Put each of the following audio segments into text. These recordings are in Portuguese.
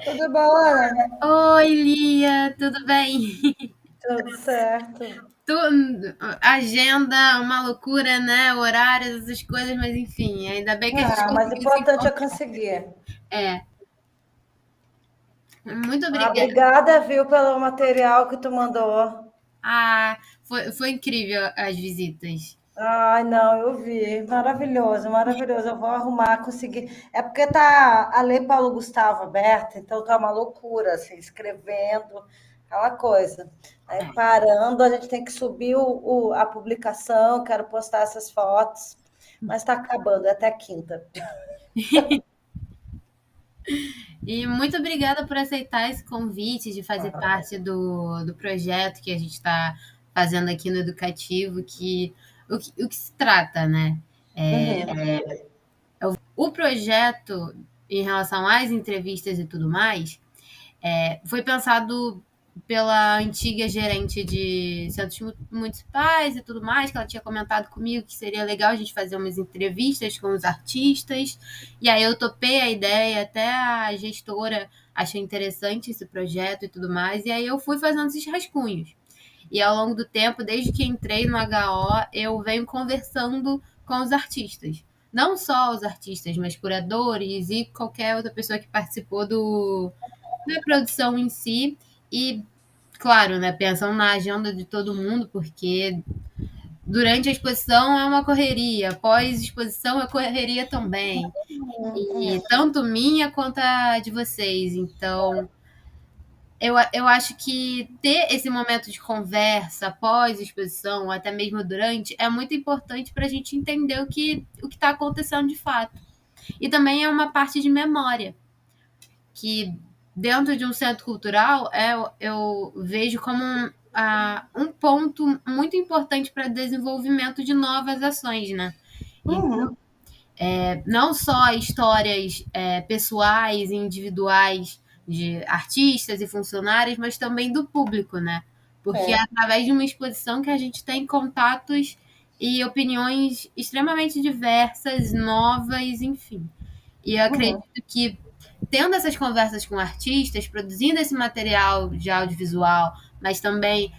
Tudo bom, Ana? Oi, Lia, tudo bem? Tudo certo. Tu, agenda, uma loucura, né? Horários, essas coisas, mas enfim, ainda bem que a gente Ah, mas o conseguiu se importante é encontrar. conseguir. É, muito Ah, obrigada. obrigada, viu, pelo material que tu mandou. Ah, foi incrível as visitas. Ai, não, eu vi. Maravilhoso, maravilhoso. Eu vou arrumar, conseguir. É porque tá a Lei Paulo Gustavo aberta, então tá uma loucura, assim, escrevendo, aquela coisa. Aí É. parando, a gente tem que subir a publicação, quero postar essas fotos, mas tá acabando, é até quinta. E muito obrigada por aceitar esse convite de fazer parte do projeto que a gente está fazendo aqui no Educativo, o que se trata, né? Uhum. O projeto, em relação às entrevistas e tudo mais, foi pensado pela antiga gerente de centros municipais e tudo mais, que ela tinha comentado comigo que seria legal a gente fazer umas entrevistas com os artistas. E aí eu topei a ideia, até a gestora achou interessante esse projeto e tudo mais. E aí eu fui fazendo esses rascunhos. E ao longo do tempo, desde que entrei no HO, eu venho conversando com os artistas. Não só os artistas, mas curadores e qualquer outra pessoa que participou da produção em si. E, claro, né, pensando na agenda de todo mundo, porque durante a exposição é uma correria, pós-exposição é correria também. E tanto minha quanto a de vocês. Então, eu acho que ter esse momento de conversa pós-exposição, até mesmo durante, é muito importante para a gente entender o que está acontecendo de fato. E também é uma parte de memória, que dentro de um centro cultural eu vejo como um ponto muito importante para o desenvolvimento de novas ações, né? Uhum. Não só histórias pessoais e individuais de artistas e funcionários, mas também do público, né? Porque é É. através de uma exposição que a gente tem contatos e opiniões extremamente diversas, novas, enfim. E eu Uhum. acredito que tendo essas conversas com artistas, produzindo esse material de audiovisual, mas também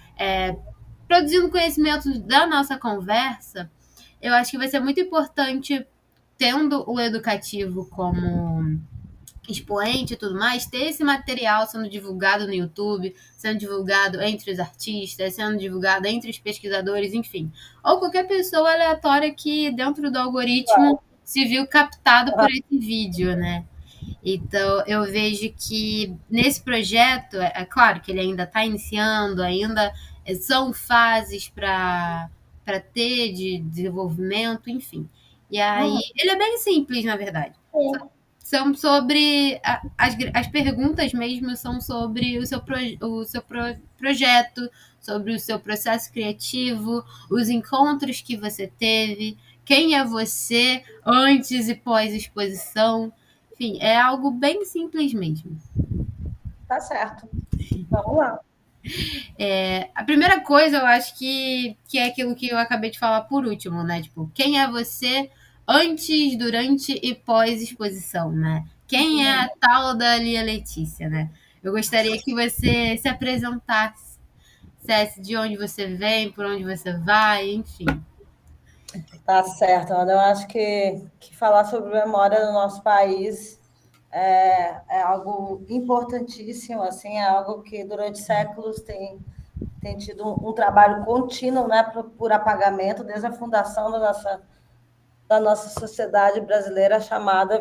produzindo conhecimento da nossa conversa, eu acho que vai ser muito importante, tendo o educativo como expoente e tudo mais, ter esse material sendo divulgado no YouTube, sendo divulgado entre os artistas, sendo divulgado entre os pesquisadores, enfim. Ou qualquer pessoa aleatória que, dentro do algoritmo, se viu captado por esse vídeo, né? Então, eu vejo que nesse projeto, é claro que ele ainda está iniciando, ainda são fases para ter de desenvolvimento, enfim. E aí, Uhum. ele é bem simples, na verdade. Sim. São sobre. As perguntas mesmo são sobre o seu projeto, sobre o seu processo criativo, os encontros que você teve, quem é você antes e pós-exposição. Enfim, é algo bem simples mesmo. Tá certo. Vamos lá. A primeira coisa, eu acho que é aquilo que eu acabei de falar por último, né? Tipo, quem é você antes, durante e pós-exposição, né? Quem é a tal da Lia Letícia, né? Eu gostaria que você se apresentasse, dissesse de onde você vem, por onde você vai, enfim. Tá certo, Ana. Eu acho que falar sobre memória no nosso país é algo importantíssimo, assim, é algo que durante séculos tem tido um trabalho contínuo, né, por apagamento, desde a fundação da nossa sociedade brasileira chamada.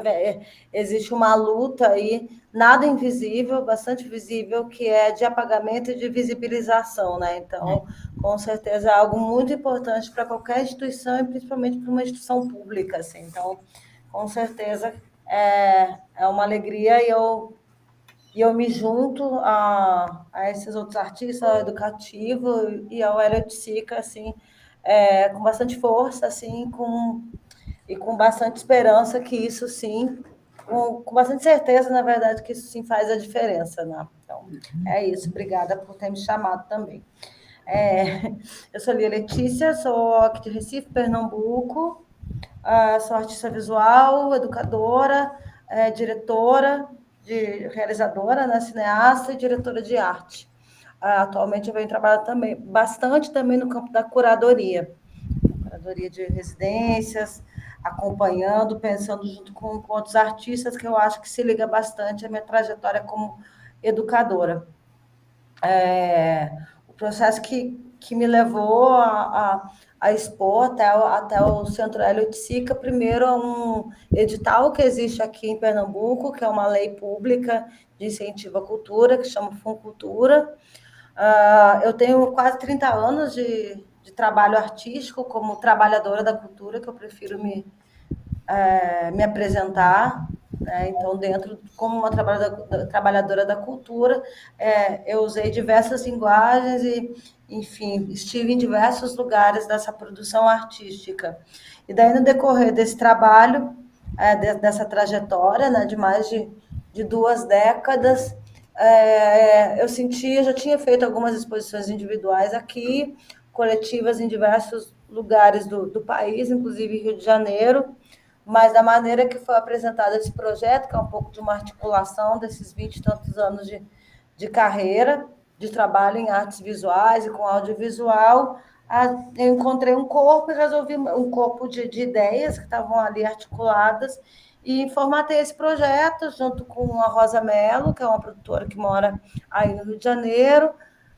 Existe uma luta aí, nada invisível, bastante visível, que é de apagamento e de visibilização, né? Então, com certeza é algo muito importante para qualquer instituição e principalmente para uma instituição pública, assim. Então, com certeza é uma alegria e eu me junto a esses outros artistas, ao Educativo e ao Hélio de Sica, assim, com bastante força, assim, com bastante esperança que isso sim, com bastante certeza, na verdade, que isso sim faz a diferença, né? Então, é isso. Obrigada por ter me chamado também. Eu sou Lia Letícia, sou aqui de Recife, Pernambuco, sou artista visual, educadora, diretora. de realizadora, né, cineasta e diretora de arte. Atualmente eu venho trabalhando também, bastante também no campo da curadoria de residências, acompanhando, pensando junto com outros artistas, que eu acho que se liga bastante à minha trajetória como educadora. O processo que me levou a expor até o Centro Hélio de Sica, primeiro um edital que existe aqui em Pernambuco, que é uma lei pública de incentivo à cultura, que chama Funcultura. Eu tenho quase 30 anos de trabalho artístico como trabalhadora da cultura, que eu prefiro me apresentar, né? Então, como uma trabalhadora da cultura, eu usei diversas linguagens e, enfim, estive em diversos lugares dessa produção artística. E daí, no decorrer desse trabalho, dessa trajetória, né, de mais de 2 décadas, eu já tinha feito algumas exposições individuais aqui, coletivas em diversos lugares do país, inclusive Rio de Janeiro, mas da maneira que foi apresentado esse projeto, que é um pouco de uma articulação desses 20 e tantos anos de carreira, de trabalho em artes visuais e com audiovisual, eu encontrei um corpo e resolvi um corpo de ideias que estavam ali articuladas e formatei esse projeto junto com a Rosa Mello, que é uma produtora que mora aí no Rio de Janeiro,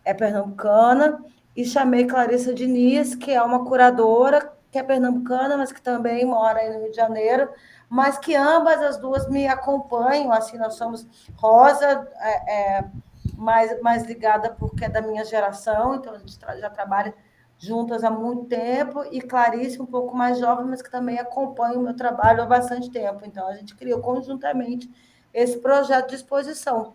é pernambucana, e chamei Clarissa Diniz, que é uma curadora que é pernambucana, mas que também mora aí no Rio de Janeiro, mas que ambas as duas me acompanham, assim, nós somos Rosa, mais ligada porque é da minha geração, então a gente já trabalha juntas há muito tempo, e Clarice, um pouco mais jovem, mas que também acompanha o meu trabalho há bastante tempo. Então, a gente criou conjuntamente esse projeto de exposição.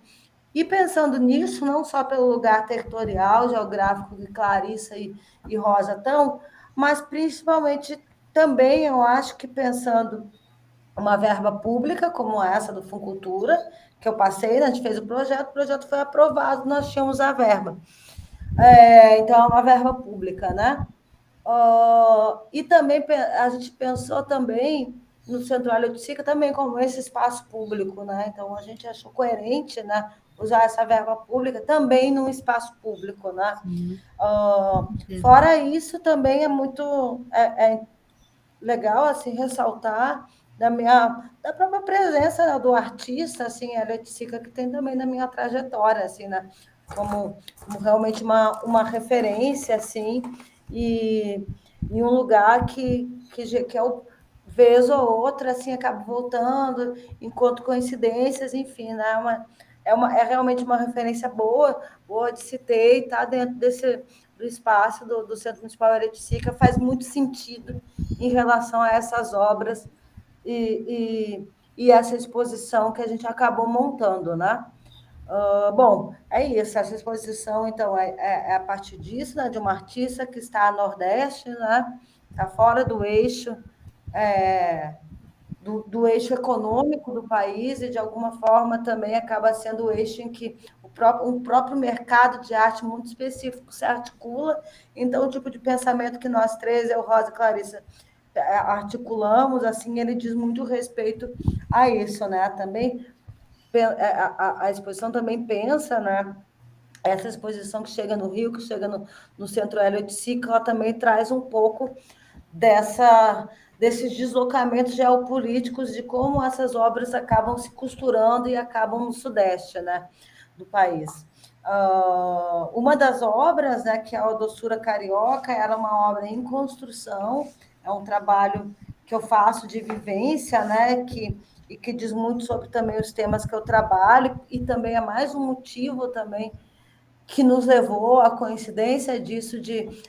E pensando nisso, não só pelo lugar territorial, geográfico que Clarissa e Rosa estão, mas principalmente também, eu acho que pensando uma verba pública, como essa do Funcultura, que eu passei, né, a gente fez o projeto foi aprovado, nós tínhamos a verba. Então, é uma verba pública, né? E também a gente pensou também no Centro Hélio de Sica também como esse espaço público, né? Então, a gente achou coerente, né, usar essa verba pública também num espaço público, né? Fora isso, também é muito legal assim ressaltar da própria presença, né, do artista, assim, a Letícia, que tem também na minha trajetória, assim, né, como realmente uma referência, assim, e um lugar que eu vez ou outra, assim, acabo voltando, encontro coincidências, enfim, né, é realmente uma referência boa de se ter, e estar dentro do espaço do Centro Municipal Hereticia, faz muito sentido em relação a essas obras e essa exposição que a gente acabou montando, né? Bom, é isso, essa exposição, então, é a partir disso, né, de uma artista que está a Nordeste, né, está fora do eixo, do eixo econômico do país, e, de alguma forma, também acaba sendo o eixo em que um próprio mercado de arte muito específico se articula. Então, o tipo de pensamento que nós três, eu, Rosa e Clarissa, articulamos, assim, ele diz muito respeito a isso, né? Também a exposição também pensa, né? Essa exposição que chega no Rio, que chega no Centro Hélio de Sica, ela também traz um pouco desses deslocamentos geopolíticos, de como essas obras acabam se costurando e acabam no Sudeste, né, do país. Uma das obras, né, que é a Doçura Carioca, era uma obra em construção, é um trabalho que eu faço de vivência, né, e que diz muito sobre também os temas que eu trabalho, e também é mais um motivo também que nos levou à coincidência disso,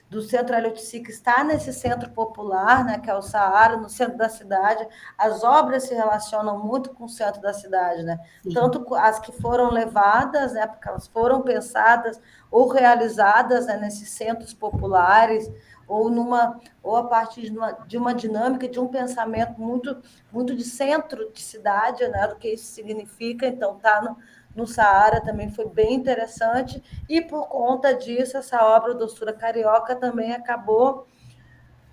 do Centro Hélio de Sica estar nesse centro popular, né, que é o Saara, no centro da cidade. As obras se relacionam muito com o centro da cidade, né? Tanto as que foram levadas, né, porque elas foram pensadas ou realizadas, né, nesses centros populares, ou a partir de uma dinâmica, de um pensamento muito de centro de cidade, né, do que isso significa. Então, está no Saara também foi bem interessante, e por conta disso, essa obra Doçura Carioca também acabou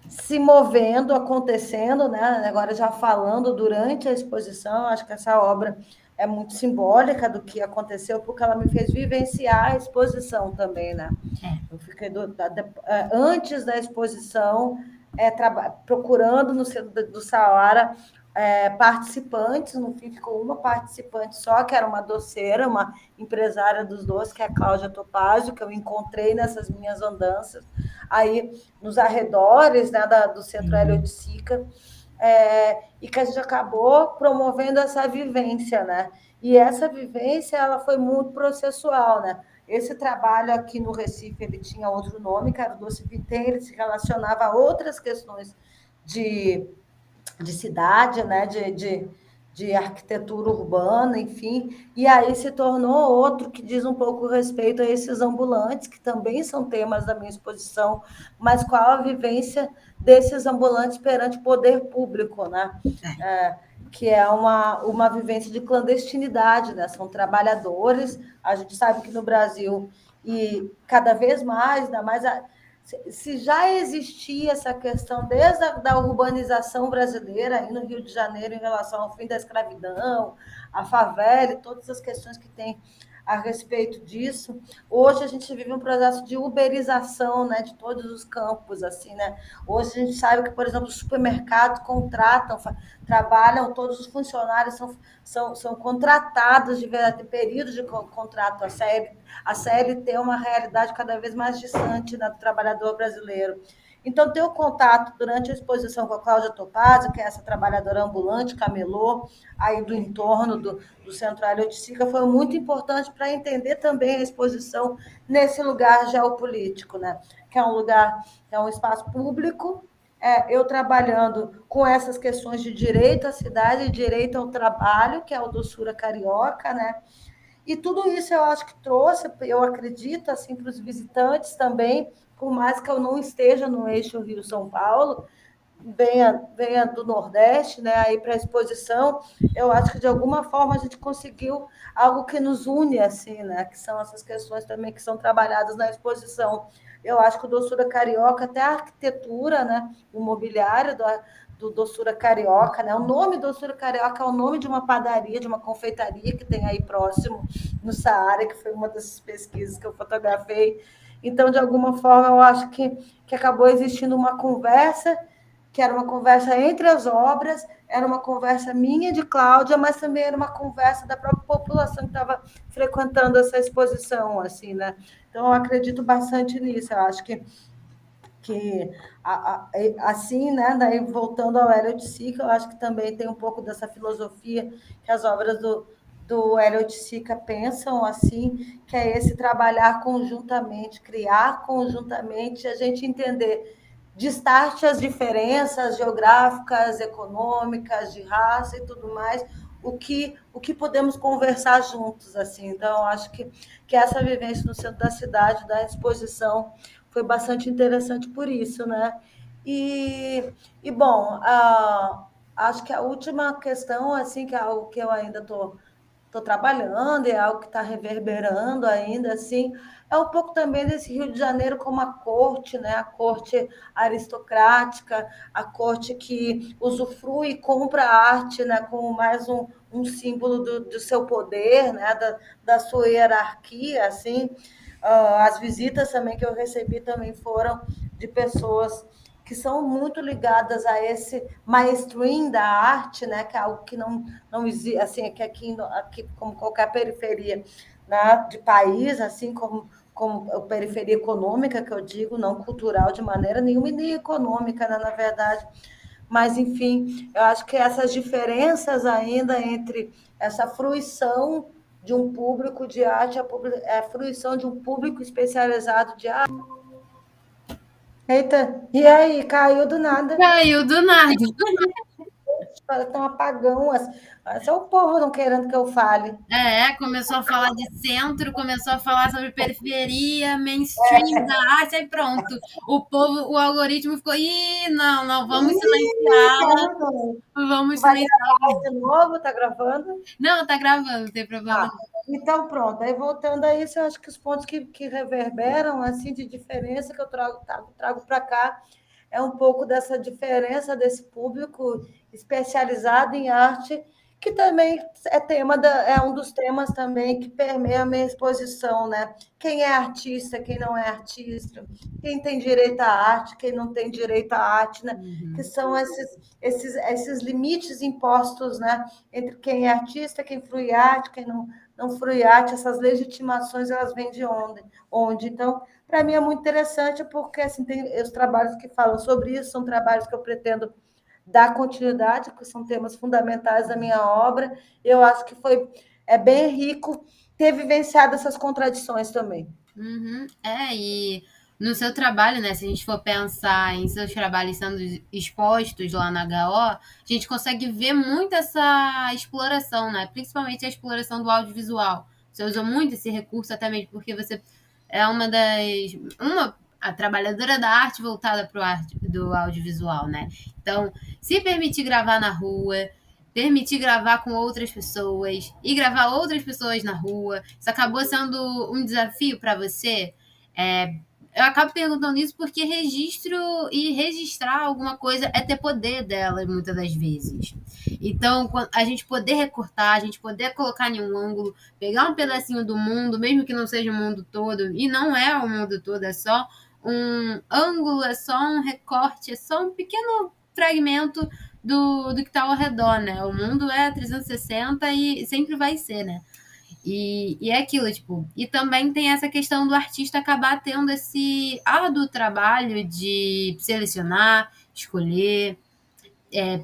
se movendo, acontecendo, né? Agora já falando durante a exposição, acho que essa obra é muito simbólica do que aconteceu, porque ela me fez vivenciar a exposição também, né? Eu fiquei antes da exposição procurando no centro do Saara participantes, no fim ficou uma participante só, que era uma doceira, uma empresária dos doces, que é a Cláudia Topazio, que eu encontrei nessas minhas andanças, aí nos arredores, né, do Centro Hélio de Sica, e que a gente acabou promovendo essa vivência, né? E essa vivência ela foi muito processual, né? Esse trabalho aqui no Recife ele tinha outro nome, que era o Doce Vité, ele se relacionava a outras questões de cidade, né? de arquitetura urbana, enfim, e aí se tornou outro que diz um pouco respeito a esses ambulantes, que também são temas da minha exposição, mas qual a vivência desses ambulantes perante o poder público, né? Que é uma vivência de clandestinidade, né? São trabalhadores, a gente sabe que no Brasil, e cada vez mais, ainda mais se já existia essa questão desde a da urbanização brasileira, aí no Rio de Janeiro, em relação ao fim da escravidão, a favela e todas as questões que tem a respeito disso, hoje a gente vive um processo de uberização, né, de todos os campos, assim, né? Hoje a gente sabe que, por exemplo, os supermercados contratam, trabalham, todos os funcionários são contratados de períodos de contrato. A CLT é uma realidade cada vez mais distante, né, do trabalhador brasileiro. Então, ter o contato durante a exposição com a Cláudia Topazio, que é essa trabalhadora ambulante, camelô, aí do entorno do Centro Hélio de Sica, foi muito importante para entender também a exposição nesse lugar geopolítico, né? Que é um lugar, é um espaço público, eu trabalhando com essas questões de direito à cidade, direito ao trabalho, que é o doçura carioca, né? E tudo isso eu acho que trouxe, eu acredito, assim, para os visitantes também, por mais que eu não esteja no eixo Rio-São Paulo, venha do Nordeste, né, aí para a exposição, eu acho que de alguma forma a gente conseguiu algo que nos une, assim, né, que são essas questões também que são trabalhadas na exposição. Eu acho que o Doçura Carioca, até a arquitetura, né, o mobiliário do Doçura Carioca, né? O nome Doçura Carioca é o nome de uma padaria, de uma confeitaria que tem aí próximo, no Saara, que foi uma dessas pesquisas que eu fotografei. Então, de alguma forma, eu acho que acabou existindo uma conversa, que era uma conversa entre as obras, era uma conversa minha de Cláudia, mas também era uma conversa da própria população que estava frequentando essa exposição, assim, né? Então, eu acredito bastante nisso. Eu acho que assim, né, daí voltando ao Hélio de Sica, eu acho que também tem um pouco dessa filosofia que as obras do Hélio de Sica pensam assim, que é esse trabalhar conjuntamente, criar conjuntamente, a gente entender, destarte as diferenças geográficas, econômicas, de raça e tudo mais, o que podemos conversar juntos, assim. Então, eu acho que essa vivência no centro da cidade, da exposição, foi bastante interessante por isso, né? Bom, acho que a última questão, assim, que é algo que eu ainda estou trabalhando, é algo que está reverberando ainda, assim, é um pouco também desse Rio de Janeiro como a corte, né? A corte aristocrática, a corte que usufrui e compra a arte, né? Como mais um símbolo do seu poder, né? Da sua hierarquia, assim. As visitas também que eu recebi também foram de pessoas que são muito ligadas a esse mainstream da arte, né, que é algo que não existe, assim, que aqui como qualquer periferia, né, de país, assim como a periferia econômica, que eu digo, não cultural de maneira nenhuma e nem econômica, né, na verdade. Mas, enfim, eu acho que essas diferenças ainda entre essa fruição de um público de arte, a fruição de um público especializado de arte. Eita, e aí, caiu do nada. Caiu do nada. Tem um apagão. Esse é o povo não querendo que eu fale. Começou a falar de centro, começou a falar sobre periferia, mainstream da arte, aí pronto. O povo, o algoritmo ficou, ih, não, vamos silenciá-la, vamos Vai silenciá-la. gravar de novo? Tá gravando? Não, tá gravando, não tem problema Ah, não. então pronto. Aí voltando a isso, eu acho que os pontos que reverberam assim de diferença que eu trago para cá é um pouco dessa diferença desse público especializado em arte que também é um dos temas também que permeia a minha exposição, né? Quem é artista, quem não é artista, quem tem direito à arte, quem não tem direito à arte, né? Que Uhum. são esses limites impostos, né? Entre quem é artista, quem frui arte, quem não frui arte, essas legitimações, elas vêm de onde? Então, para mim é muito interessante, porque assim, tem os trabalhos que falam sobre isso, são trabalhos que eu pretendo dar continuidade, que são temas fundamentais da minha obra. Eu acho que é bem rico ter vivenciado essas contradições também. Uhum. E no seu trabalho, né? Se a gente for pensar em seus trabalhos sendo expostos lá na HO, a gente consegue ver muito essa exploração, né? Principalmente a exploração do audiovisual. Você usa muito esse recurso, até mesmo porque você é a trabalhadora da arte voltada para o arte do audiovisual, né? Então, se permitir gravar na rua, permitir gravar com outras pessoas e gravar outras pessoas na rua. Isso acabou sendo um desafio para você? Eu acabo perguntando isso porque registro e registrar alguma coisa é ter poder dela muitas das vezes. Então, a gente poder recortar, a gente poder colocar em um ângulo, pegar um pedacinho do mundo, mesmo que não seja o mundo todo, e não é o mundo todo, é só um ângulo, é só um recorte, é só um pequeno fragmento do que está ao redor, né? O mundo é 360 e sempre vai ser, né? E é aquilo, tipo. E também tem essa questão do artista acabar tendo esse árduo trabalho de selecionar, escolher,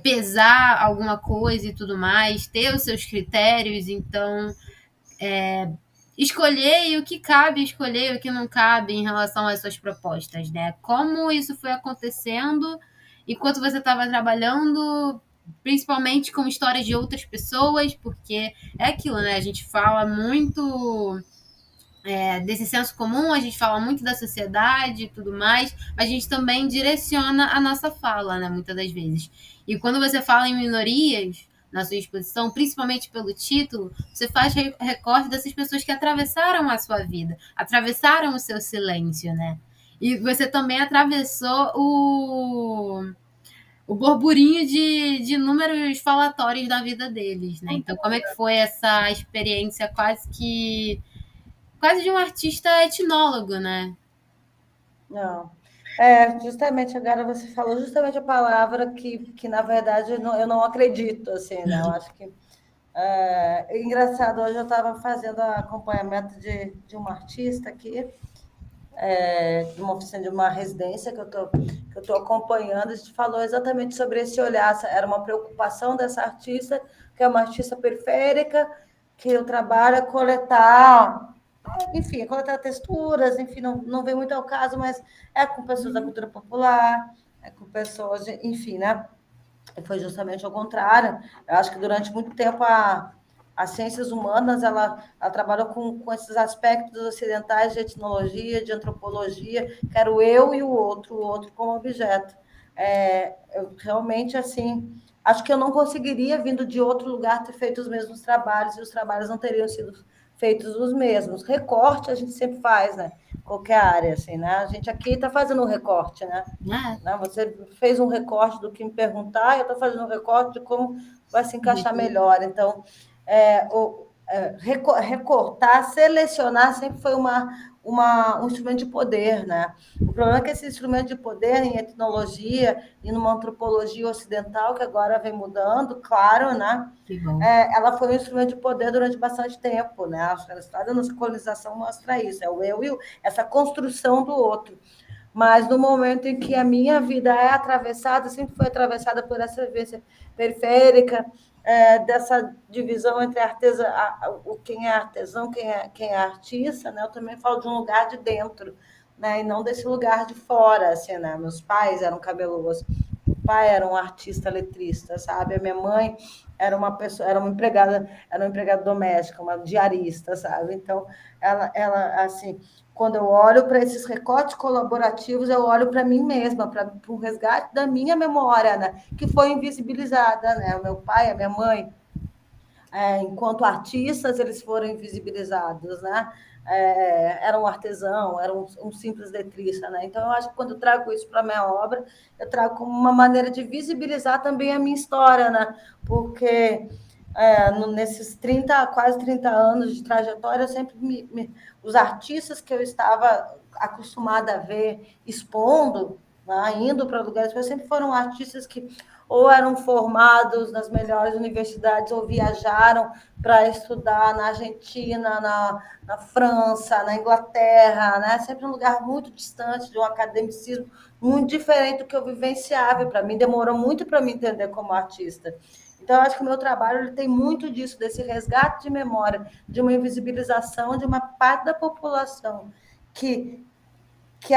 pesar alguma coisa e tudo mais, ter os seus critérios, então escolher o que cabe escolher e o que não cabe em relação às suas propostas, né? Como isso foi acontecendo enquanto você estava trabalhando, principalmente com histórias de outras pessoas, porque é aquilo, né? A gente fala muito desse senso comum, a gente fala muito da sociedade e tudo mais, mas a gente também direciona a nossa fala, né? Muitas das vezes. E quando você fala em minorias na sua exposição, principalmente pelo título, você faz recorte dessas pessoas que atravessaram a sua vida, atravessaram o seu silêncio, né? E você também atravessou o burburinho de números falatórios da vida deles, né? Então, como é que foi essa experiência quase de um artista etnólogo, né? Não. Justamente agora você falou justamente a palavra que na verdade, eu não acredito, assim, né? Eu acho que engraçado, hoje eu estava fazendo acompanhamento de uma artista aqui, de uma oficina, de uma residência que eu tô acompanhando, a gente falou exatamente sobre esse olhar, era uma preocupação dessa artista, que é uma artista periférica, que o trabalho é coletar, enfim, coletar texturas, enfim, não vem muito ao caso, mas é com pessoas da cultura popular, é com pessoas, enfim, né? Foi justamente ao contrário. Eu acho que durante muito tempo as ciências humanas ela trabalhou com esses aspectos ocidentais de etnologia, de antropologia, que era o eu e o outro como objeto. Eu realmente, assim, acho que eu não conseguiria, vindo de outro lugar, ter feito os mesmos trabalhos, e os trabalhos não teriam sido feitos os mesmos. Recorte a gente sempre faz, né? Qualquer área, assim, né? A gente aqui está fazendo um recorte, né? É. Né? Você fez um recorte do que me perguntar, eu estou fazendo um recorte de como vai se encaixar melhor. Então, recortar, selecionar sempre foi um instrumento de poder, né? O problema é que esse instrumento de poder em etnologia e numa antropologia ocidental, que agora vem mudando, claro, né? Que bom. Ela foi um instrumento de poder durante bastante tempo, né? A história da nossa colonização mostra isso, é o eu e essa construção do outro. Mas no momento em que a minha vida é atravessada, sempre foi atravessada por essa vivência periférica, dessa divisão entre quem é artesão, quem é artista, né? Eu também falo de um lugar de dentro, né? E não desse lugar de fora, assim, né? Meus pais eram cabelos, o pai era um artista letrista, sabe? A minha mãe era uma pessoa, era uma empregada doméstica, uma diarista, sabe? Então, ela assim, quando eu olho para esses recortes colaborativos, eu olho para mim mesma, para o resgate da minha memória, né? Que foi invisibilizada, né? O meu pai, a minha mãe, enquanto artistas, eles foram invisibilizados, né? Era um artesão, era um simples letrista, né? Então, eu acho que quando eu trago isso para a minha obra, eu trago como uma maneira de visibilizar também a minha história, né? Porque nesses 30, quase 30 anos de trajetória, eu sempre os artistas que eu estava acostumada a ver expondo, né, indo para lugares, sempre foram artistas que ou eram formados nas melhores universidades ou viajaram para estudar na Argentina, na França, na Inglaterra, né? Sempre um lugar muito distante de um academicismo muito diferente do que eu vivenciava. Para mim, demorou muito para me entender como artista. Então, eu acho que o meu trabalho ele tem muito disso, desse resgate de memória, de uma invisibilização de uma parte da população que que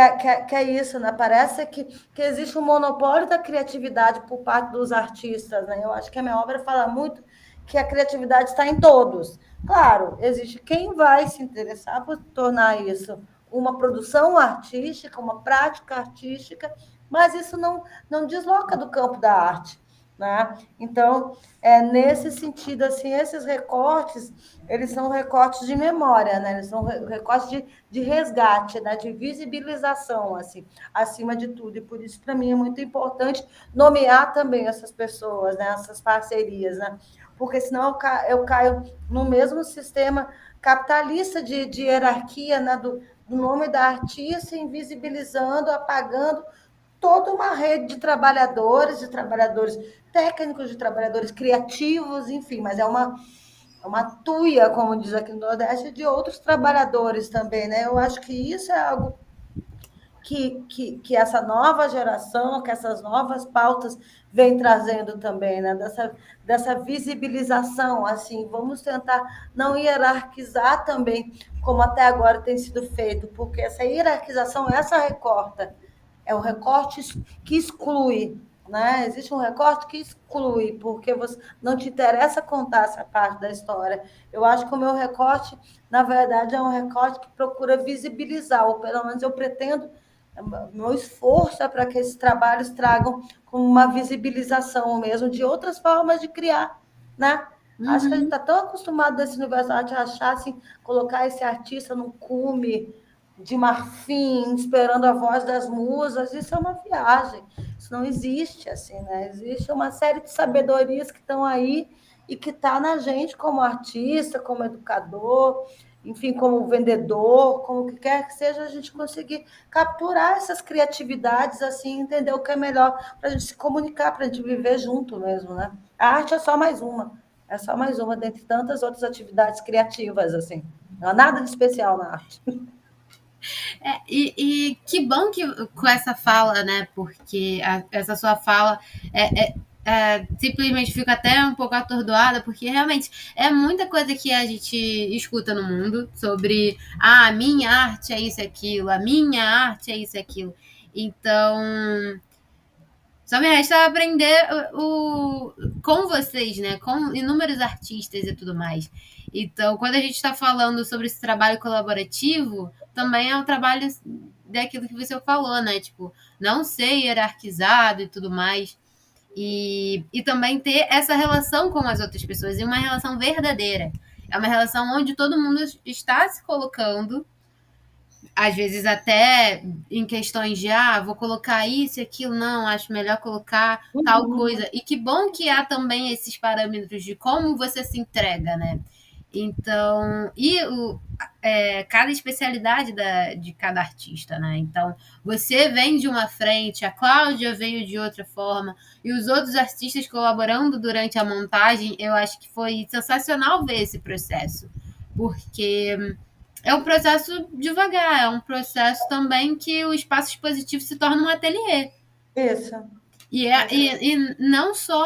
é isso, né? Parece que existe um monopólio da criatividade por parte dos artistas, né? Eu acho que a minha obra fala muito que a criatividade está em todos. Claro, existe quem vai se interessar por tornar isso uma produção artística, uma prática artística, mas isso não desloca do campo da arte. Né? Então, nesse sentido, assim, esses recortes, eles são recortes de memória, né? Eles são recortes de resgate, né? De visibilização, assim, acima de tudo. E por isso, para mim, é muito importante nomear também essas pessoas, né? Essas parcerias, né? Porque senão eu caio no mesmo sistema capitalista de hierarquia, né? Do nome da artista, invisibilizando, apagando toda uma rede de trabalhadores técnicos, de trabalhadores criativos, enfim, mas é uma tuia, como diz aqui no Nordeste, de outros trabalhadores também, né? Eu acho que isso é algo que essa nova geração, que essas novas pautas vêm trazendo também, né? Dessa visibilização, assim, vamos tentar não hierarquizar também, como até agora tem sido feito, porque essa hierarquização, essa recorta, é o recorte que exclui, né? Existe um recorte que exclui, porque você não te interessa contar essa parte da história. Eu acho que o meu recorte, na verdade, é um recorte que procura visibilizar, ou pelo menos eu pretendo, meu esforço é para que esses trabalhos tragam uma visibilização mesmo de outras formas de criar, né? Acho que a gente está tão acostumado nesse universo de achar assim, colocar esse artista num cume de marfim, esperando a voz das musas, isso é uma viagem. Isso não existe, assim, né? Existe uma série de sabedorias que estão aí e que está na gente como artista, como educador, enfim, como vendedor, como o que quer que seja, a gente conseguir capturar essas criatividades, assim, entender o que é melhor para a gente se comunicar, para a gente viver junto mesmo, né? A arte é só mais uma dentre tantas outras atividades criativas, assim. Não há nada de especial na arte. E que bom que com essa fala, né? Porque essa sua fala simplesmente fica até um pouco atordoada, porque realmente é muita coisa que a gente escuta no mundo sobre a minha arte é isso e aquilo, a minha arte é isso e aquilo. Então, só me resta aprender com vocês, né? Com inúmeros artistas e tudo mais. Então, quando a gente está falando sobre esse trabalho colaborativo, também é um trabalho daquilo que você falou, né? Tipo, não ser hierarquizado e tudo mais. E também ter essa relação com as outras pessoas, e uma relação verdadeira. É uma relação onde todo mundo está se colocando, às vezes até em questões de vou colocar isso e aquilo, não, acho melhor colocar tal coisa. E que bom que há também esses parâmetros de como você se entrega, né? Então, cada especialidade de cada artista, né? Então, você vem de uma frente, a Cláudia veio de outra forma, e os outros artistas colaborando durante a montagem, eu acho que foi sensacional ver esse processo, porque é um processo devagar, é um processo também que o espaço expositivo se torna um ateliê. Isso. E não só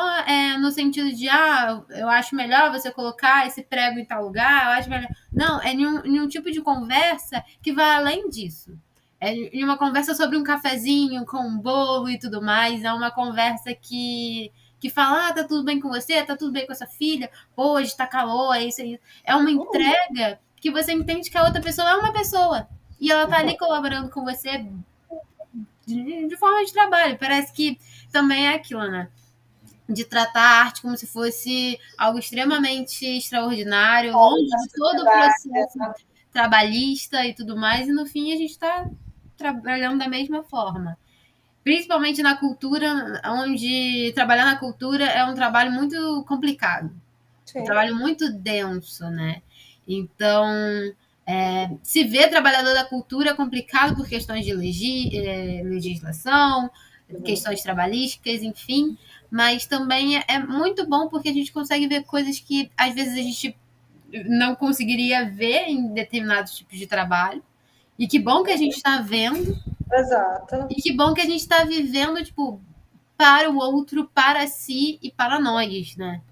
no sentido de, eu acho melhor você colocar esse prego em tal lugar, eu acho melhor. Não, é em um tipo de conversa que vai além disso. É em uma conversa sobre um cafezinho com um bolo e tudo mais, é uma conversa que fala, tá tudo bem com você, tá tudo bem com a sua filha, pô, hoje tá calor, é isso aí. É uma entrega que você entende que a outra pessoa é uma pessoa. E ela tá ali colaborando com você de forma de trabalho. Parece que também é aquilo, né? De tratar a arte como se fosse algo extremamente extraordinário, longe de todo o processo trabalhista e tudo mais, e no fim a gente está trabalhando da mesma forma. Principalmente na cultura, onde trabalhar na cultura é um trabalho muito complicado. um Sim, trabalho muito denso, né? Então, se vê trabalhador da cultura é complicado por questões de legislação, questões trabalhísticas, enfim, mas também é muito bom porque a gente consegue ver coisas que às vezes a gente não conseguiria ver em determinados tipos de trabalho. E que bom que a gente está vendo, exato, e que bom que a gente está vivendo, tipo, para o outro, para si e para nós, né?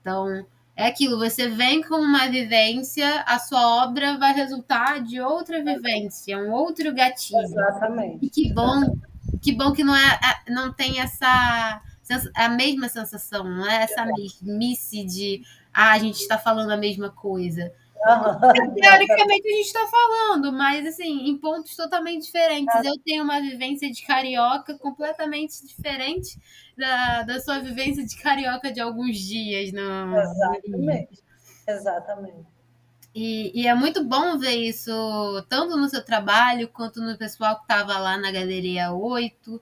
Então, é aquilo, você vem com uma vivência, a sua obra vai resultar de outra vivência, um outro gatilho. E exatamente, exatamente. que bom que não é, não tem essa a mesma sensação, não é essa mesmice de a gente está falando a mesma coisa. Aham, exatamente. Teoricamente a gente está falando, mas assim, em pontos totalmente diferentes. Eu tenho uma vivência de carioca completamente diferente da sua vivência de carioca de alguns dias no Rio. Exatamente, exatamente. E é muito bom ver isso, tanto no seu trabalho, quanto no pessoal que estava lá na Galeria 8.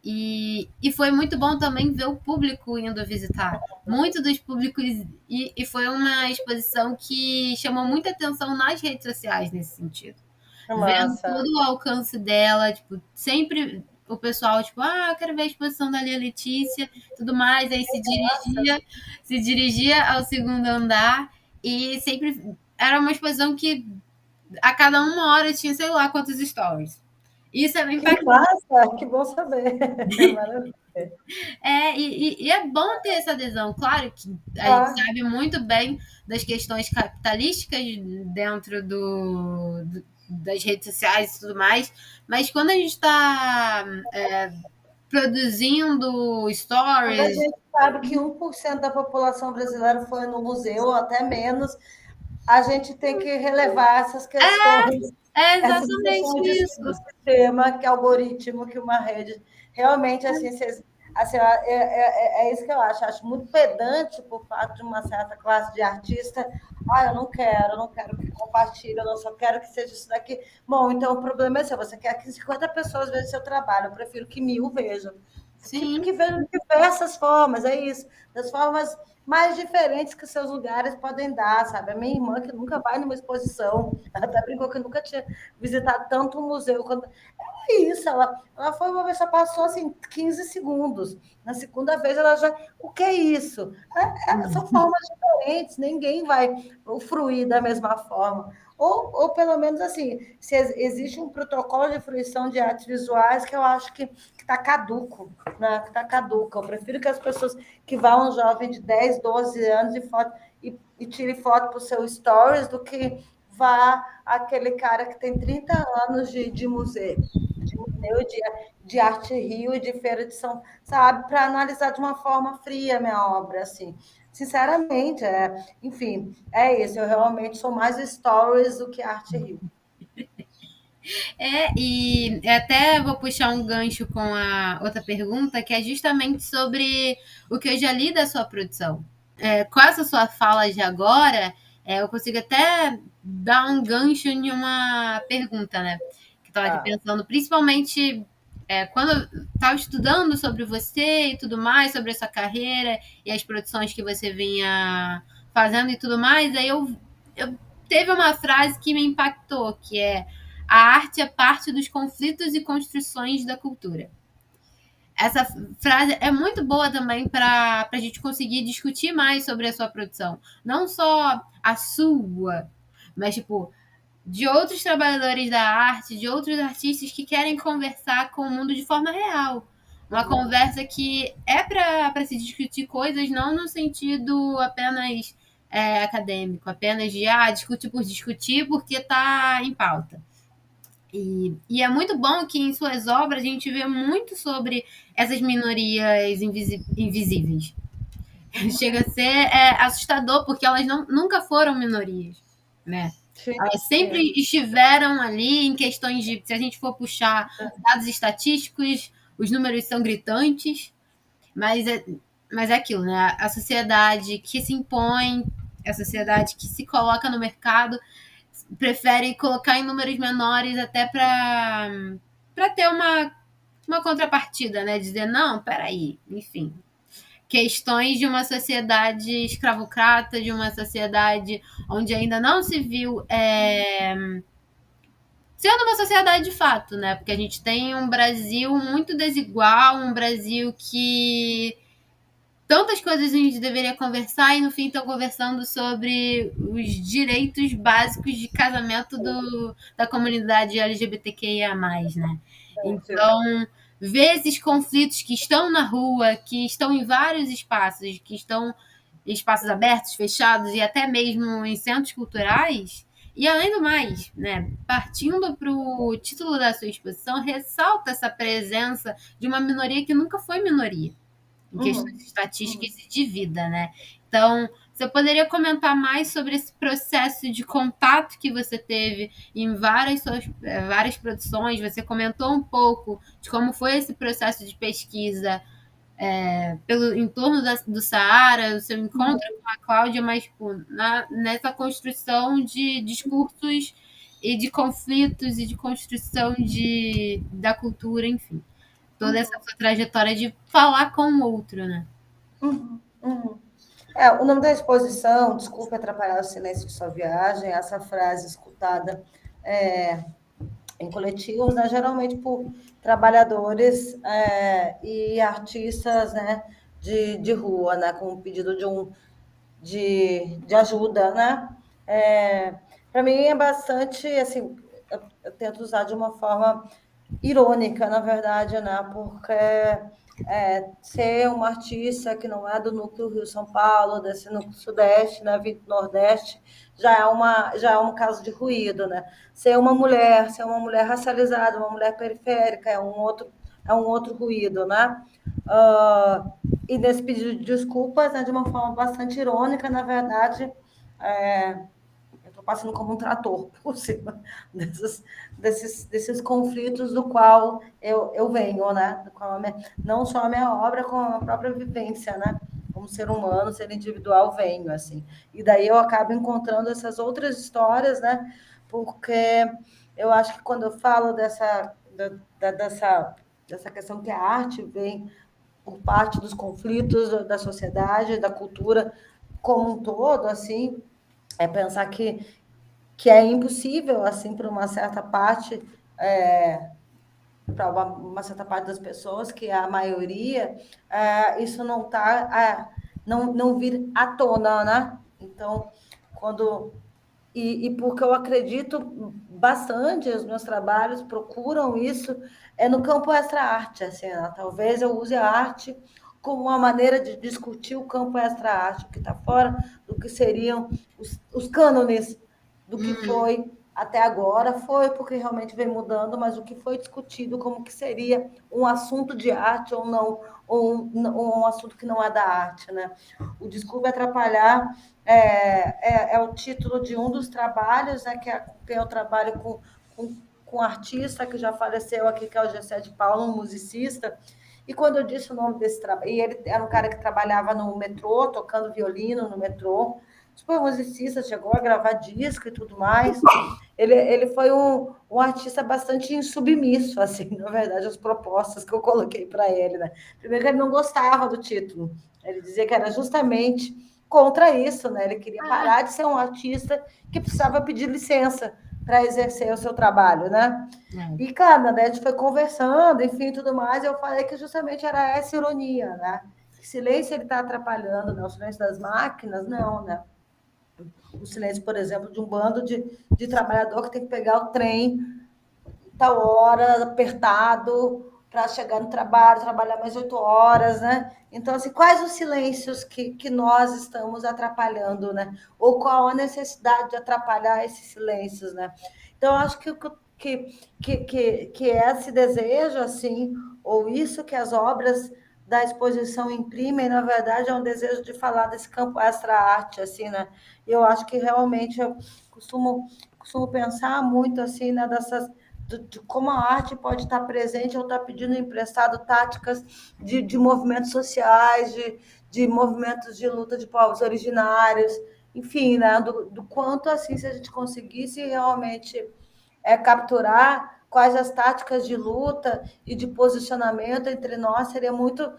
E foi muito bom também ver o público indo visitar. Muito dos públicos. E foi uma exposição que chamou muita atenção nas redes sociais nesse sentido. Vendo Massa. todo o alcance dela, tipo, sempre o pessoal, tipo, eu quero ver a exposição da Lia Letícia, tudo mais, aí se dirigia ao segundo andar e sempre era uma exposição que a cada uma hora tinha, sei lá, quantos stories. Isso é bem Que massa, que bom saber. Maravilha. e é bom ter essa adesão. Claro que a gente Ah, sabe muito bem das questões capitalísticas dentro das redes sociais e tudo mais, mas quando a gente está produzindo quando a stories, gente sabe que 1% da população brasileira foi no museu, ou até menos, a gente tem que relevar é essas exatamente questões isso. do sistema, que algoritmo, que uma rede. Realmente, assim, é isso que eu acho. Acho muito pedante por parte de uma certa classe de artista. Eu não quero que compartilhe, eu não só quero que seja isso daqui. Bom, então o problema é seu. Você quer que 50 pessoas vejam seu trabalho, eu prefiro que 1000 vejam. Sim, Que vejam de diversas formas, é isso. Das formas mais diferentes que seus lugares podem dar, sabe? A minha irmã, que nunca vai numa exposição, ela até brincou que nunca tinha visitado tanto um museu. É isso, ela foi uma vez, só passou assim 15 segundos. Na segunda vez, ela já. O que é isso? São formas diferentes, ninguém vai fruir da mesma forma. Ou pelo menos assim, se existe um protocolo de fruição de artes visuais que eu acho que está caduco, né? Que está caduco. Eu prefiro que as pessoas que vão, um jovem de 10, 12 anos e tire foto para o seu stories do que vá aquele cara que tem 30 anos de Arte Rio e de Feira de São, sabe, para analisar de uma forma fria a minha obra, assim. Sinceramente, enfim, é isso. Eu realmente sou mais stories do que Arte Rio. e até vou puxar um gancho com a outra pergunta, que é justamente sobre o que eu já li da sua produção. Com essa sua fala de agora, eu consigo até dar um gancho em uma pergunta, né? Que estava aqui Ah, pensando, principalmente quando eu estava estudando sobre você e tudo mais, sobre a sua carreira e as produções que você vinha fazendo e tudo mais, aí eu teve uma frase que me impactou, que é a arte é parte dos conflitos e construções da cultura. Essa frase é muito boa também para a gente conseguir discutir mais sobre a sua produção. Não só a sua, mas tipo, de outros trabalhadores da arte, de outros artistas que querem conversar com o mundo de forma real. Uma conversa que é para se discutir coisas não no sentido apenas acadêmico, apenas de discutir por discutir porque está em pauta. E é muito bom que em suas obras a gente vê muito sobre essas minorias invisíveis. Chega a ser assustador, porque elas nunca foram minorias, né? sim, Elas sempre sim. estiveram ali em questões de, se a gente for puxar dados estatísticos, os números são gritantes, mas mas é aquilo, né? A sociedade que se impõe, a sociedade que se coloca no mercado, prefere colocar em números menores até para ter uma contrapartida, né? Dizer, não, peraí, enfim, questões de uma sociedade escravocrata, de uma sociedade onde ainda não se viu sendo uma sociedade de fato, né? Porque a gente tem um Brasil muito desigual, um Brasil que tantas coisas a gente deveria conversar e no fim estão conversando sobre os direitos básicos de casamento da comunidade LGBTQIA+, né? Então, ver esses conflitos que estão na rua, que estão em vários espaços, que estão em espaços abertos, fechados e até mesmo em centros culturais, e além do mais, né, partindo para o título da sua exposição, ressalta essa presença de uma minoria que nunca foi minoria em questões estatísticas e de vida, né? Então, você poderia comentar mais sobre esse processo de contato que você teve em várias produções? Você comentou um pouco de como foi esse processo de pesquisa em torno do Saara, o seu encontro com a Cláudia, mas tipo, nessa construção de discursos e de conflitos e de construção da cultura, enfim. Toda essa sua trajetória de falar com o outro, né? O nome da exposição, Desculpe Atrapalhar o Silêncio de Sua Viagem, essa frase escutada em coletivos, né, geralmente por trabalhadores e artistas, né, de rua, né, com o pedido de ajuda, né? Para mim é bastante, assim, eu tento usar de uma forma irônica, na verdade, né? Porque ser uma artista que não é do núcleo Rio-São Paulo, desse núcleo Sudeste, né, vindo do Nordeste, já é um caso de ruído, né? Ser uma mulher racializada, uma mulher periférica, é um outro ruído, né? E nesse pedido de desculpas, né, de uma forma bastante irônica, na verdade, eu estou passando como um trator por cima desses conflitos do qual eu venho, né? Do qual não só a minha obra, como a própria vivência, né? Como ser humano, ser individual, venho, assim. E daí eu acabo encontrando essas outras histórias, né? Porque eu acho que quando eu falo dessa questão que a arte vem por parte dos conflitos da sociedade, da cultura como um todo, assim, é pensar que é impossível, assim, para uma certa parte, para uma certa parte das pessoas, que é a maioria, isso não vir à tona, né? Então, quando e porque eu acredito bastante, os meus trabalhos procuram isso, no campo extra-arte, assim, né? Talvez eu use a arte como uma maneira de discutir o campo extra-arte, o que está fora do que seriam os cânones do que foi até agora, foi porque realmente vem mudando, mas o que foi discutido como que seria um assunto de arte ou não, ou um assunto que não é da arte, né? O Desculpe Atrapalhar é o título de um dos trabalhos, né, que tem o trabalho com um artista que já faleceu aqui, que é o Gessé de Paulo, um musicista. E quando eu disse o nome desse trabalho, e ele era um cara que trabalhava no metrô, tocando violino no metrô, super musicista, chegou a gravar disco e tudo mais. Ele foi um artista bastante insubmisso, assim, na verdade, as propostas que eu coloquei para ele, né? Primeiro, ele não gostava do título. Ele dizia que era justamente contra isso, né? Ele queria parar de ser um artista que precisava pedir licença para exercer o seu trabalho, né? E, cara, né, a gente foi conversando, enfim, tudo mais, e eu falei que justamente era essa ironia, né? Que silêncio ele está atrapalhando, né? O silêncio das máquinas, não, né? O silêncio, por exemplo, de um bando de trabalhador que tem que pegar o trem tal hora, apertado, para chegar no trabalho, trabalhar mais 8 horas, né? Então, assim, quais os silêncios que nós estamos atrapalhando, né? Ou qual a necessidade de atrapalhar esses silêncios, né? Então, eu acho que esse desejo, assim, ou isso que as obras da exposição imprimem, na verdade, é um desejo de falar desse campo extra-arte, assim, né? Eu acho que realmente eu costumo pensar muito, assim, né, de como a arte pode estar presente ou estar pedindo emprestado táticas de movimentos sociais, de movimentos de luta de povos originários, enfim, né, do quanto, assim, se a gente conseguisse realmente capturar quais as táticas de luta e de posicionamento entre nós seria muito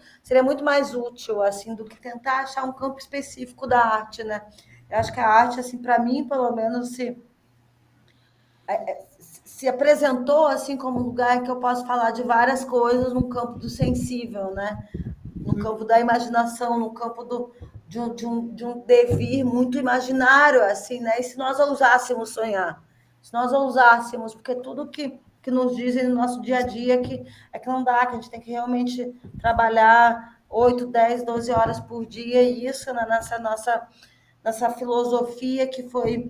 mais útil assim do que tentar achar um campo específico da arte, né? Eu acho que a arte, assim, para mim, pelo menos, se apresentou assim como um lugar em que eu posso falar de várias coisas no campo do sensível, né? No campo da imaginação, no campo de um devir muito imaginário, assim, né? E se nós ousássemos sonhar, se nós ousássemos, porque tudo que nos dizem no nosso dia a dia é que não dá, que a gente tem que realmente trabalhar 8, 10, 12 horas por dia, e isso, né, nessa filosofia que foi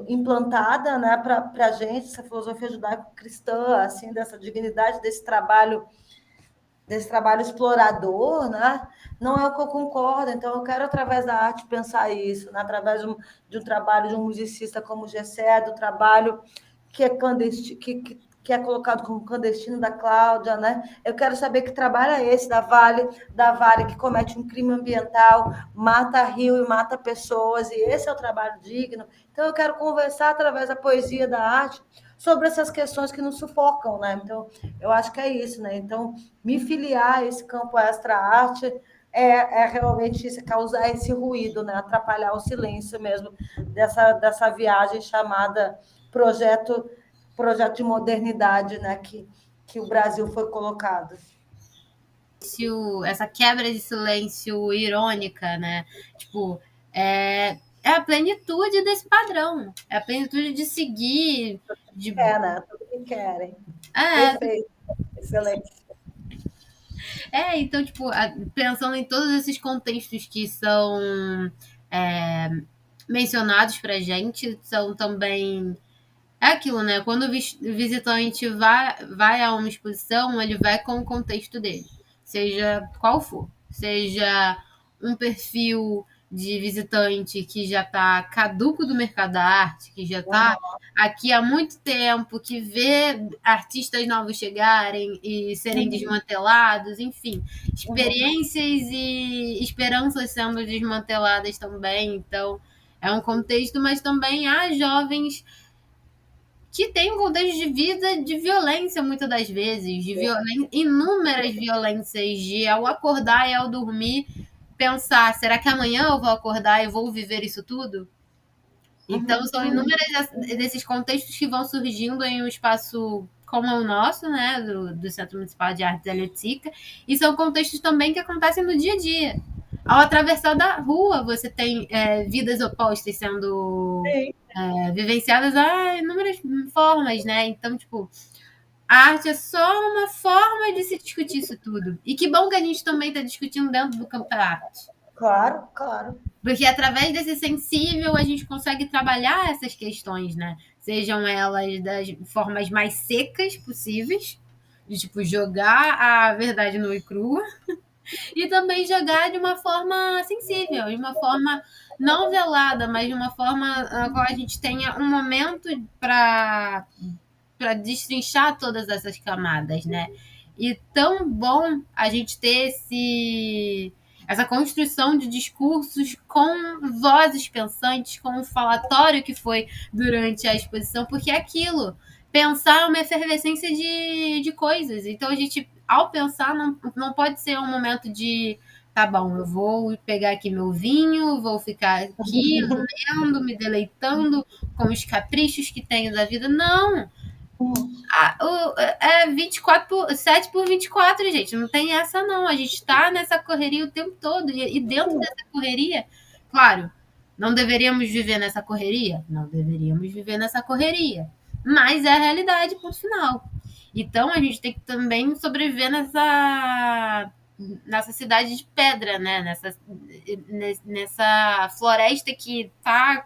implantada, né, para a gente, essa filosofia judaico-cristã, assim, dessa dignidade desse trabalho explorador, né? Não é o que eu concordo. Então, eu quero, através da arte, pensar isso, né? Através de um trabalho de um musicista como o Gessé, do trabalho que é clandestino, que é colocado como clandestino da Cláudia, né? Eu quero saber que trabalho é esse da Vale que comete um crime ambiental, mata rio e mata pessoas, e esse é o trabalho digno. Então, eu quero conversar através da poesia, da arte, sobre essas questões que nos sufocam, né? Então, eu acho que é isso, né? Então, me filiar a esse campo extra-arte é realmente isso, causar esse ruído, né? Atrapalhar o silêncio mesmo dessa viagem chamada projeto, projeto de modernidade, né? Que o Brasil foi colocado. Essa quebra de silêncio irônica, né? Tipo, é a plenitude desse padrão. É a plenitude de seguir. Né? Tudo que querem. É, Perfeito. Excelente. então, tipo, pensando em todos esses contextos que são é, mencionados pra gente, são também. É aquilo, né? Quando o visitante vai a uma exposição, ele vai com o contexto dele, seja qual for. Seja um perfil de visitante que já está caduco do mercado da arte, que já está aqui há muito tempo, que vê artistas novos chegarem e serem desmantelados, enfim, experiências e esperanças sendo desmanteladas também. Então, é um contexto, mas também há jovens que tem um contexto de vida de violência, muitas das vezes, de inúmeras violências, de ao acordar e ao dormir, pensar, será que amanhã eu vou acordar e vou viver isso tudo? Então, são inúmeros desses contextos que vão surgindo em um espaço como o nosso, né, do Centro Municipal de Artes Eletica, e são contextos também que acontecem no dia a dia. Ao atravessar da rua, você tem vidas opostas sendo vivenciadas a inúmeras formas, né? Então, tipo, a arte é só uma forma de se discutir isso tudo. E que bom que a gente também está discutindo dentro do campo da arte. Claro, claro. Porque através desse sensível a gente consegue trabalhar essas questões, né? Sejam elas das formas mais secas possíveis, de tipo jogar a verdade nua e crua, e também jogar de uma forma sensível, de uma forma não velada, mas de uma forma na qual a gente tenha um momento para destrinchar todas essas camadas, né? E tão bom a gente ter essa construção de discursos com vozes pensantes, com o falatório que foi durante a exposição, porque é aquilo. Pensar é uma efervescência de coisas. Então, a gente, ao pensar, não pode ser um momento de tá bom, eu vou pegar aqui meu vinho, vou ficar aqui lendo, me deleitando com os caprichos que tenho da vida. Não! É 7 por 24, gente. Não tem essa, não. A gente tá nessa correria o tempo todo. E dentro dessa correria, claro, não deveríamos viver nessa correria? Não deveríamos viver nessa correria. Mas é a realidade, ponto final. Então a gente tem que também sobreviver nessa cidade de pedra, né? Nessa floresta que tá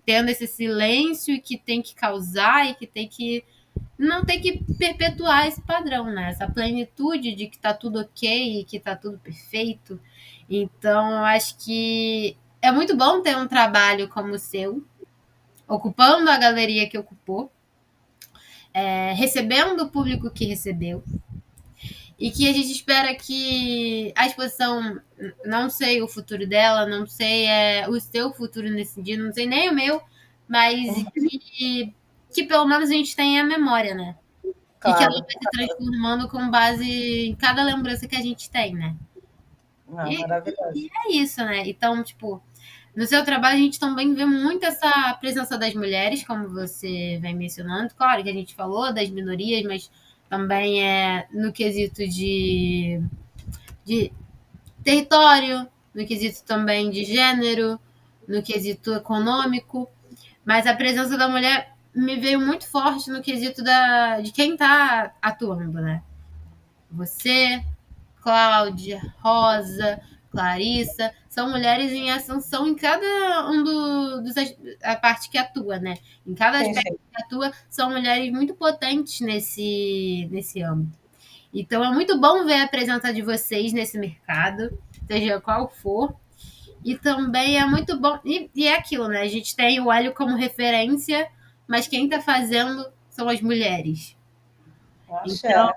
tendo esse silêncio e que tem que causar e que tem que não tem que perpetuar esse padrão, né? Essa plenitude de que tá tudo ok e que tá tudo perfeito. Então, eu acho que é muito bom ter um trabalho como o seu, ocupando a galeria que ocupou, recebendo o público que recebeu, e que a gente espera que a exposição, não sei o futuro dela, não sei o seu futuro nesse dia, não sei nem o meu, mas que que pelo menos a gente tem a memória, né? E que ela Claro. vai se transformando com base em cada lembrança que a gente tem, né? Ah, E maravilhoso. é isso, né? Então, tipo, no seu trabalho a gente também vê muito essa presença das mulheres, como você vem mencionando. Claro que a gente falou das minorias, mas também é no quesito de território, no quesito também de gênero, no quesito econômico. Mas a presença da mulher me veio muito forte no quesito de quem está atuando, né? Você, Cláudia, Rosa, Clarissa, são mulheres em ascensão em cada um a parte que atua, né? Em cada Sim, aspecto sim. que atua, são mulheres muito potentes nesse âmbito. Então é muito bom ver a presença de vocês nesse mercado, seja qual for. E também é muito bom. E é aquilo, né? A gente tem o óleo como referência, mas quem está fazendo são as mulheres. Axé. Então,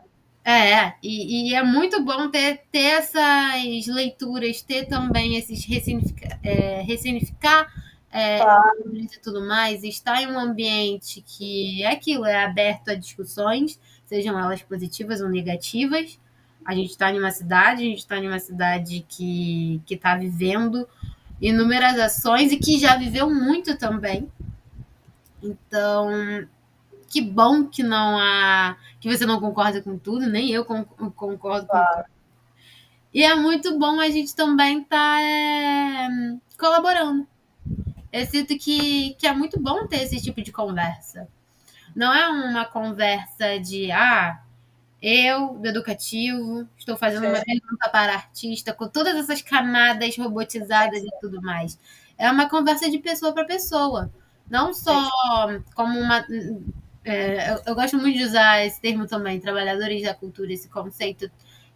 e é muito bom ter essas leituras, ter também esses ressignificar Claro. e tudo mais, estar em um ambiente que é aquilo, é aberto a discussões, sejam elas positivas ou negativas. A gente está em uma cidade, a gente está em uma cidade que está vivendo inúmeras ações e que já viveu muito também. Então, que bom que não há. Que você não concorda com tudo, nem eu concordo com tudo. Claro. E é muito bom a gente também estar colaborando. Eu sinto que é muito bom ter esse tipo de conversa. Não é uma conversa de eu, do educativo, estou fazendo uma Sim, pergunta para artista, com todas essas camadas robotizadas e tudo mais. É uma conversa de pessoa para pessoa. Não sim, só como uma. Eu gosto muito de usar esse termo também, trabalhadores da cultura, esse conceito,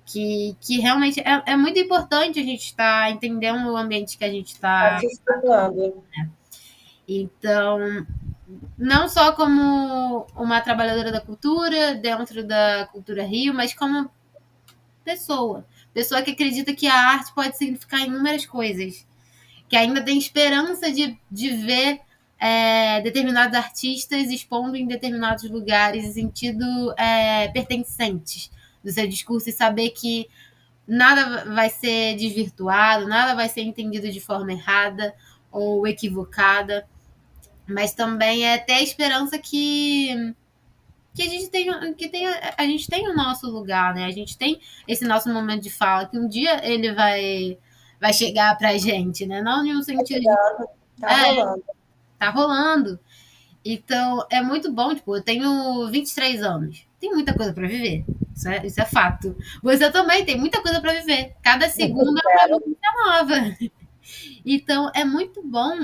que realmente é muito importante a gente estar entendendo o ambiente que a gente está está. se escutando. Então, não só como uma trabalhadora da cultura, dentro da Cultura Rio, mas como pessoa. Pessoa que acredita que a arte pode significar inúmeras coisas. Que ainda tem esperança de ver determinados artistas expondo em determinados lugares e sentido pertencentes do seu discurso e saber que nada vai ser desvirtuado, nada vai ser entendido de forma errada ou equivocada, mas também é ter a esperança que a gente tem o nosso lugar, né? A gente tem esse nosso momento de fala, que um dia ele vai chegar pra gente, né? Não em um sentido de Está rolando. tá rolando. Então, é muito bom, tipo, eu tenho 23 anos. Tem muita coisa pra viver. Isso é fato. Você também tem muita coisa pra viver. Cada segundo é uma Espero. vida nova. Então, é muito bom.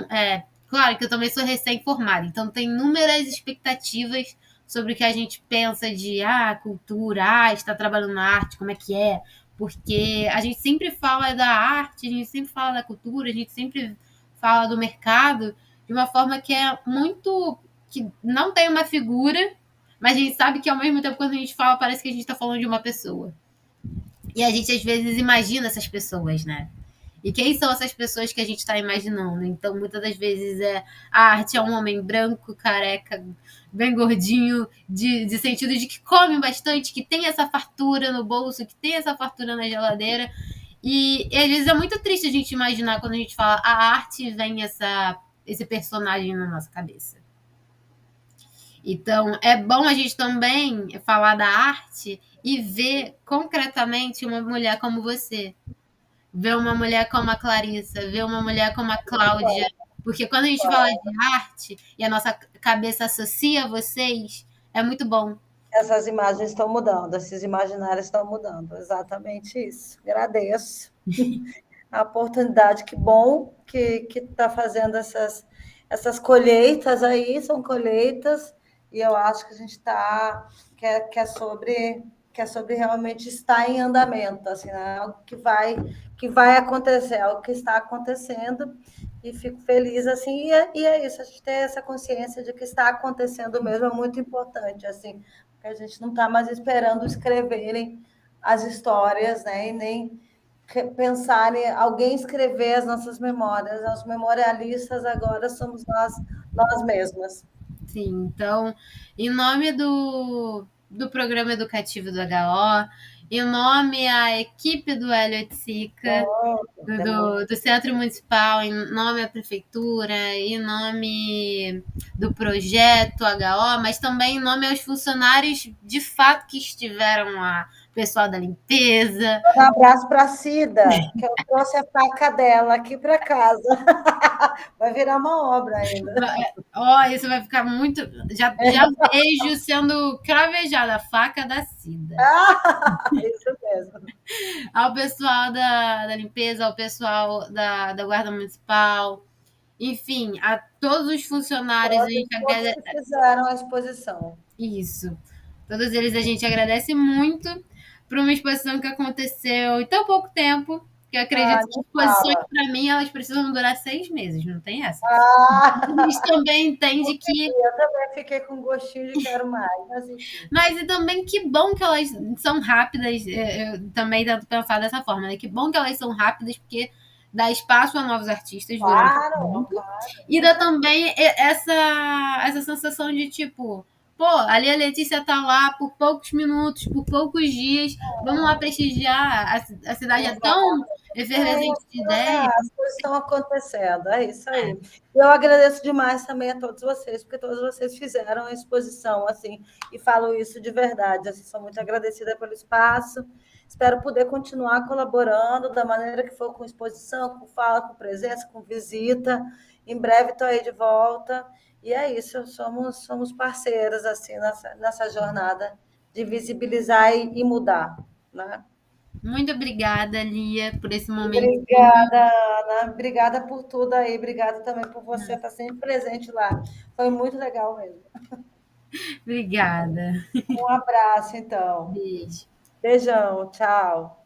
Claro que eu também sou recém-formada, então tem inúmeras expectativas sobre o que a gente pensa de cultura, está trabalhando na arte, como é que é? Porque a gente sempre fala da arte, a gente sempre fala da cultura, a gente sempre fala do mercado de uma forma que é muito. Que não tem uma figura, mas a gente sabe que ao mesmo tempo, quando a gente fala, parece que a gente está falando de uma pessoa. E a gente às vezes imagina essas pessoas, né? E quem são essas pessoas que a gente está imaginando? Então, muitas das vezes a arte é um homem branco, careca, bem gordinho, de sentido de que come bastante, que tem essa fartura no bolso, que tem essa fartura na geladeira. E às vezes é muito triste a gente imaginar quando a gente fala a arte vem esse personagem na nossa cabeça. Então, é bom a gente também falar da arte e ver concretamente uma mulher como você, ver uma mulher como a Clarissa, ver uma mulher como a Cláudia, porque quando a gente fala de arte e a nossa cabeça associa vocês, é muito bom. Essas imagens estão mudando, esses imaginários estão mudando. Exatamente isso. Agradeço a oportunidade. Que bom que está fazendo essas colheitas aí, são colheitas, e eu acho que a gente está, que é sobre realmente estar em andamento, assim, né? Algo que vai acontecer, algo que está acontecendo, e fico feliz, assim, e é isso, a gente ter essa consciência de que está acontecendo mesmo é muito importante, assim, porque a gente não está mais esperando escreverem as histórias, né, e nem pensar em alguém escrever as nossas memórias. Os memorialistas agora somos nós mesmas. Sim, então, em nome do programa educativo do HO, em nome à equipe do Hélio Sica, Pronto, do Centro Municipal, em nome à Prefeitura, em nome do projeto HO, mas também em nome aos funcionários de fato que estiveram lá, pessoal da limpeza. Um abraço para a Cida, que eu trouxe a faca dela aqui para casa. Vai virar uma obra ainda. Ó, isso vai ficar muito. Já vejo sendo cravejada a faca da Cida. Isso mesmo. Ao pessoal da limpeza, ao pessoal da Guarda Municipal, enfim, a todos os funcionários, a gente Todos agradece. que fizeram a exposição. Isso. Todos eles a gente agradece muito por uma exposição que aconteceu em tão pouco tempo, que eu Ah, acredito que não exposições, fala. para mim, elas precisam durar 6 meses, não tem essa. A Ah, gente também entende que. eu também fiquei com gostinho de quero mais, mas enfim. Mas e também que bom que elas são rápidas, eu também tento pensar dessa forma, né? Que bom que elas são rápidas, porque dá espaço a novos artistas durante o Claro, tempo. claro, E com dá certeza. também essa sensação de tipo, pô, ali a Letícia tá lá por poucos minutos, por poucos dias, vamos lá prestigiar. A cidade é tão É, efervescente de ideias. as coisas estão acontecendo, é isso aí. Eu agradeço demais também a todos vocês, porque todos vocês fizeram a exposição, assim, e falo isso de verdade, assim, sou muito agradecida pelo espaço, espero poder continuar colaborando da maneira que for, com exposição, com fala, com presença, com visita, em breve estou aí de volta, e é isso, somos parceiros, assim, nessa jornada de visibilizar e mudar, né? Muito obrigada, Lia, por esse momentinho. Obrigada, Ana. Obrigada por tudo aí. Obrigada também por você estar sempre presente lá. Foi muito legal mesmo. Obrigada. Um abraço, então. Beijo. Beijão, tchau.